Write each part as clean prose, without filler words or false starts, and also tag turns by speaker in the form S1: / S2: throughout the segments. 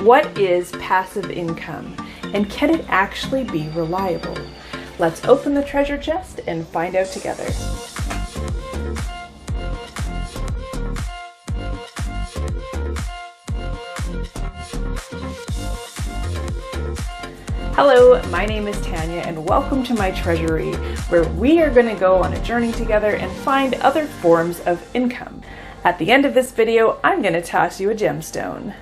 S1: What is passive income, and can it actually be reliable? Let's open the treasure chest and find out together. Hello, my name is Tania and welcome to my Treasury, where we are going to go on a journey together and find other forms of income. At the end of this video, I'm going to toss you a gemstone.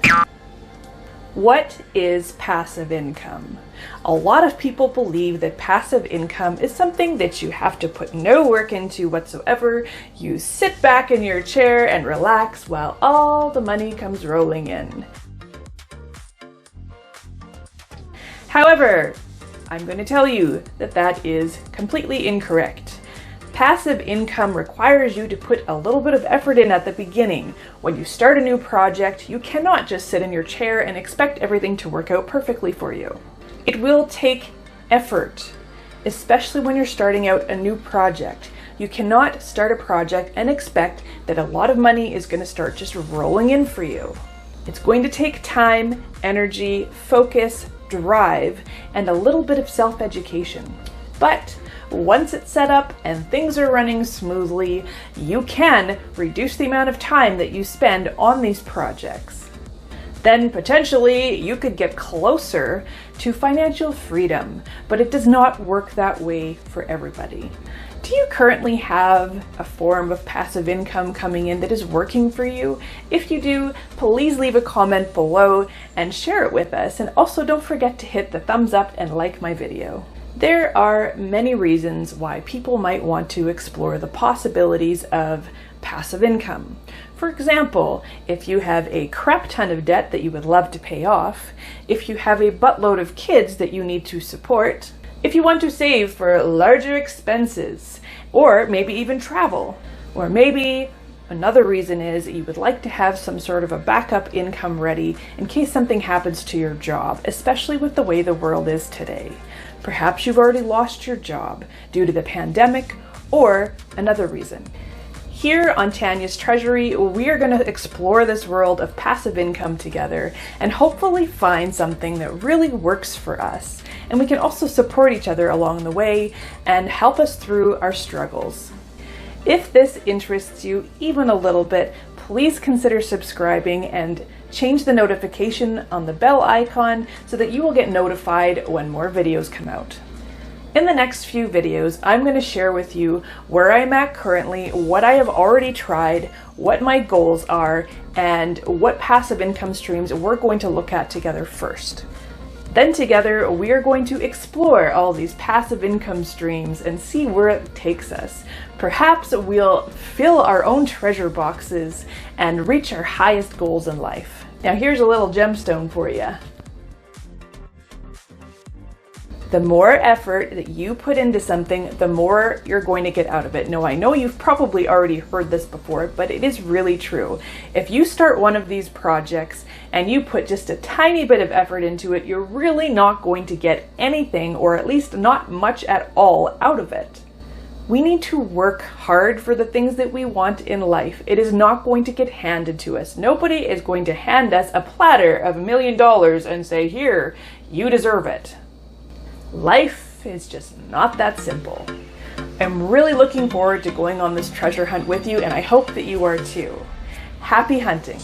S1: What is passive income? A lot of people believe that passive income is something that you have to put no work into whatsoever. You sit back in your chair and relax while all the money comes rolling in. However, I'm going to tell you that that is completely incorrect. Passive income requires you to put a little bit of effort in at the beginning. When you start a new project, you cannot just sit in your chair and expect everything to work out perfectly for you. It will take effort, especially when you're starting out a new project. You cannot start a project and expect that a lot of money is going to start just rolling in for you. It's going to take time, energy, focus, drive, and a little bit of self-education. But once it's set up and things are running smoothly, you can reduce the amount of time that you spend on these projects. Then potentially you could get closer to financial freedom, but it does not work that way for everybody. Do you currently have a form of passive income coming in that is working for you? If you do, please leave a comment below and share it with us. And also don't forget to hit the thumbs up and like my video. There are many reasons why people might want to explore the possibilities of passive income. For example, if you have a crap ton of debt that you would love to pay off, if you have a buttload of kids that you need to support, if you want to save for larger expenses, or maybe even travel, or maybe another reason is you would like to have some sort of a backup income ready in case something happens to your job, especially with the way the world is today. Perhaps you've already lost your job due to the pandemic or another reason. Here on Tania's Treasury, we are going to explore this world of passive income together and hopefully find something that really works for us. And we can also support each other along the way and help us through our struggles. If this interests you even a little bit, please consider subscribing and change the notification on the bell icon so that you will get notified when more videos come out. In the next few videos, I'm going to share with you where I'm at currently, what I have already tried, what my goals are, and what passive income streams we're going to look at together first. Then together, we are going to explore all these passive income streams and see where it takes us. Perhaps we'll fill our own treasure boxes and reach our highest goals in life. Now here's a little gemstone for you. The more effort that you put into something, the more you're going to get out of it. Now, I know you've probably already heard this before, but it is really true. If you start one of these projects and you put just a tiny bit of effort into it, you're really not going to get anything, or at least not much at all, out of it. We need to work hard for the things that we want in life. It is not going to get handed to us. Nobody is going to hand us a platter of $1 million and say, here, you deserve it. Life is just not that simple. I'm really looking forward to going on this treasure hunt with you, and I hope that you are too. Happy hunting!